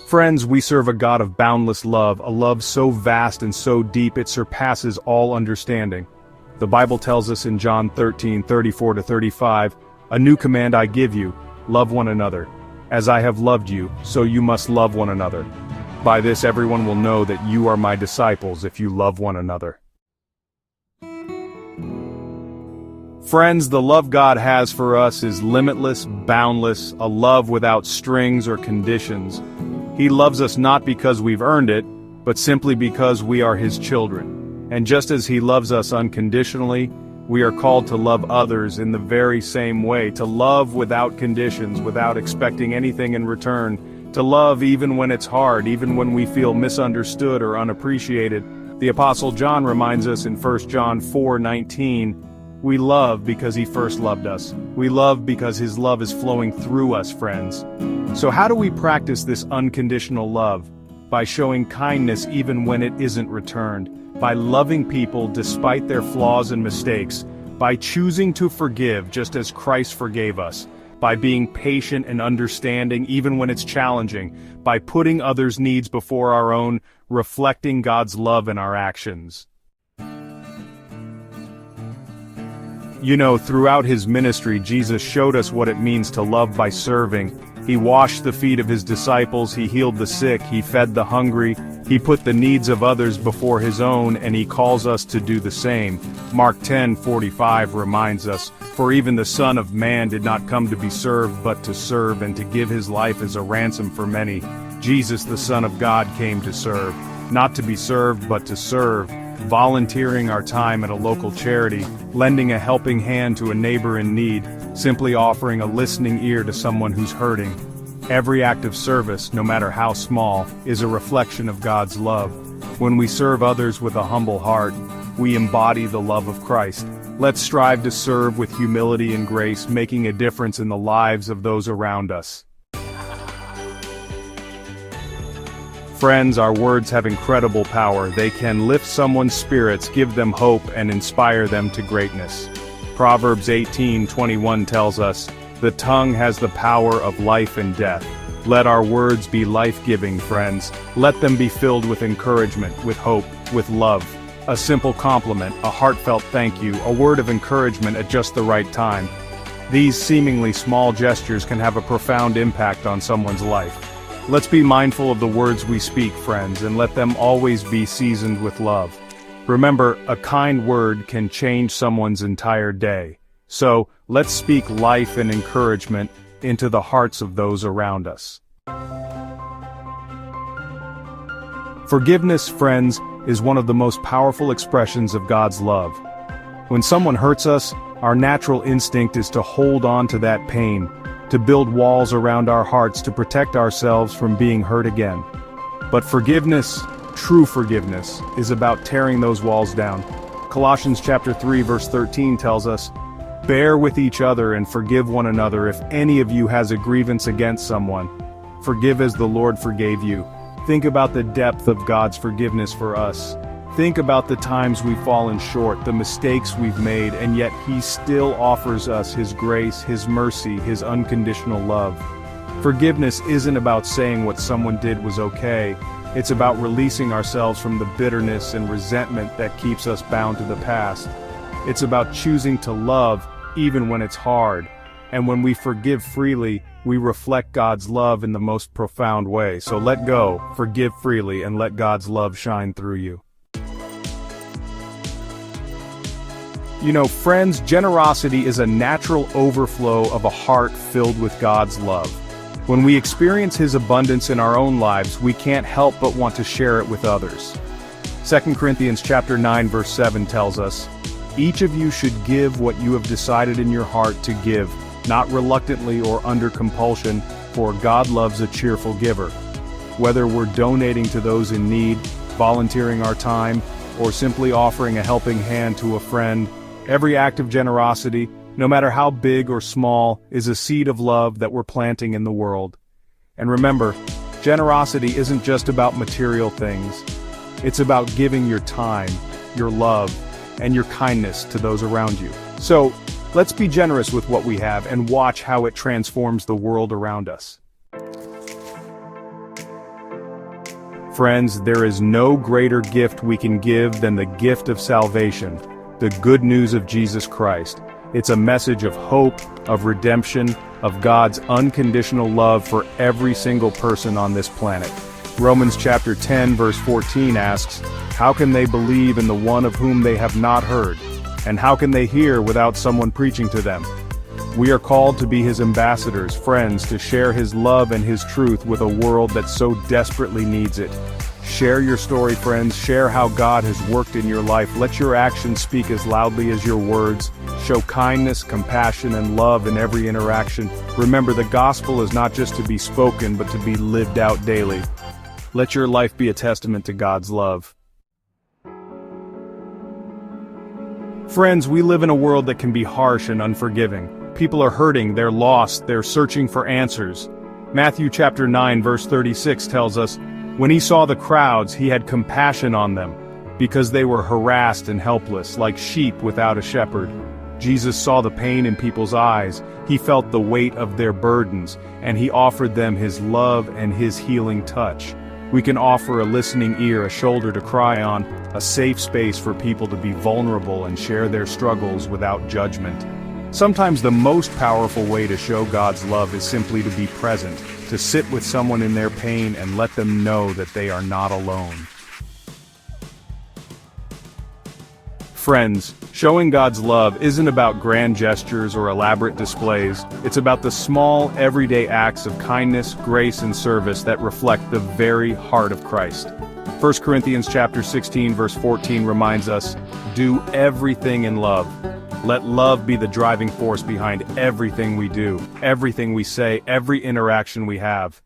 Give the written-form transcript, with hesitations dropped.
Friends, we serve a God of boundless love, a love so vast and so deep it surpasses all understanding. The Bible tells us in John 13:34-35, "A new command I give you, love one another. As I have loved you, so you must love one another. By this everyone will know that you are my disciples if you love one another." Friends, the love God has for us is limitless, boundless, a love without strings or conditions. He loves us not because we've earned it, but simply because we are His children. And just as He loves us unconditionally, we are called to love others in the very same way, to love without conditions, without expecting anything in return, to love even when it's hard, even when we feel misunderstood or unappreciated. The Apostle John reminds us in 1 John 4:19, "We love because He first loved us." We love because His love is flowing through us, friends. So how do we practice this unconditional love? By showing kindness even when it isn't returned, by loving people despite their flaws and mistakes, by choosing to forgive just as Christ forgave us, by being patient and understanding even when it's challenging, by putting others' needs before our own, reflecting God's love in our actions. You know, throughout His ministry, Jesus showed us what it means to love by serving. He washed the feet of His disciples, He healed the sick, He fed the hungry, He put the needs of others before His own, and He calls us to do the same. Mark 10:45 reminds us, "For even the Son of Man did not come to be served but to serve and to give His life as a ransom for many." Jesus, the Son of God, came to serve, not to be served but to serve, volunteering our time at a local charity, lending a helping hand to a neighbor in need, simply offering a listening ear to someone who's hurting. Every act of service, no matter how small, is a reflection of God's love. When we serve others with a humble heart, we embody the love of Christ. Let's strive to serve with humility and grace, making a difference in the lives of those around us. Friends, our words have incredible power. They can lift someone's spirits, give them hope, and inspire them to greatness. Proverbs 18:21 tells us, "The tongue has the power of life and death." Let our words be life-giving, friends. Let them be filled with encouragement, with hope, with love. A simple compliment, a heartfelt thank you, a word of encouragement at just the right time. These seemingly small gestures can have a profound impact on someone's life. Let's be mindful of the words we speak, friends, and let them always be seasoned with love. Remember, a kind word can change someone's entire day. So, let's speak life and encouragement into the hearts of those around us. Forgiveness, friends, is one of the most powerful expressions of God's love. When someone hurts us, our natural instinct is to hold on to that pain, to build walls around our hearts to protect ourselves from being hurt again. But forgiveness, true forgiveness, is about tearing those walls down. Colossians chapter 3 verse 13 tells us, "Bear with each other and forgive one another if any of you has a grievance against someone. Forgive as the Lord forgave you." Think about the depth of God's forgiveness for us. Think about the times we've fallen short, the mistakes we've made, and yet He still offers us His grace, His mercy, His unconditional love. Forgiveness isn't about saying what someone did was okay. It's about releasing ourselves from the bitterness and resentment that keeps us bound to the past. It's about choosing to love even when it's hard. And when we forgive freely, we reflect God's love in the most profound way. So let go, forgive freely, and let God's love shine through you. You know, friends, generosity is a natural overflow of a heart filled with God's love. When we experience His abundance in our own lives, we can't help but want to share it with others. 2 Corinthians chapter 9 verse 7 tells us, "Each of you should give what you have decided in your heart to give, not reluctantly or under compulsion, for God loves a cheerful giver." Whether we're donating to those in need, volunteering our time, or simply offering a helping hand to a friend, every act of generosity, no matter how big or small, is a seed of love that we're planting in the world. And remember, generosity isn't just about material things. It's about giving your time, your love, and your kindness to those around you. So, let's be generous with what we have and watch how it transforms the world around us. Friends, there is no greater gift we can give than the gift of salvation, the good news of Jesus Christ. It's a message of hope, of redemption, of God's unconditional love for every single person on this planet. Romans chapter 10 verse 14 asks, "How can they believe in the one of whom they have not heard? And how can they hear without someone preaching to them?" We are called to be his ambassadors, friends, to share his love and his truth with a world that so desperately needs it. Share your story, friends. Share how God has worked in your life. Let your actions speak as loudly as your words. Show kindness, compassion, and love in every interaction. Remember, the gospel is not just to be spoken, but to be lived out daily. Let your life be a testament to God's love. Friends, we live in a world that can be harsh and unforgiving. People are hurting, they're lost, they're searching for answers. Matthew chapter 9 verse 36 tells us, "When he saw the crowds, he had compassion on them, because they were harassed and helpless, like sheep without a shepherd." Jesus saw the pain in people's eyes, he felt the weight of their burdens, and he offered them his love and his healing touch. We can offer a listening ear, a shoulder to cry on, a safe space for people to be vulnerable and share their struggles without judgment. Sometimes the most powerful way to show God's love is simply to be present, to sit with someone in their pain and let them know that they are not alone. Friends, showing God's love isn't about grand gestures or elaborate displays. It's about the small, everyday acts of kindness, grace, and service that reflect the very heart of Christ. 1 Corinthians chapter 16 verse 14 reminds us, "Do everything in love." Let love be the driving force behind everything we do, everything we say, every interaction we have.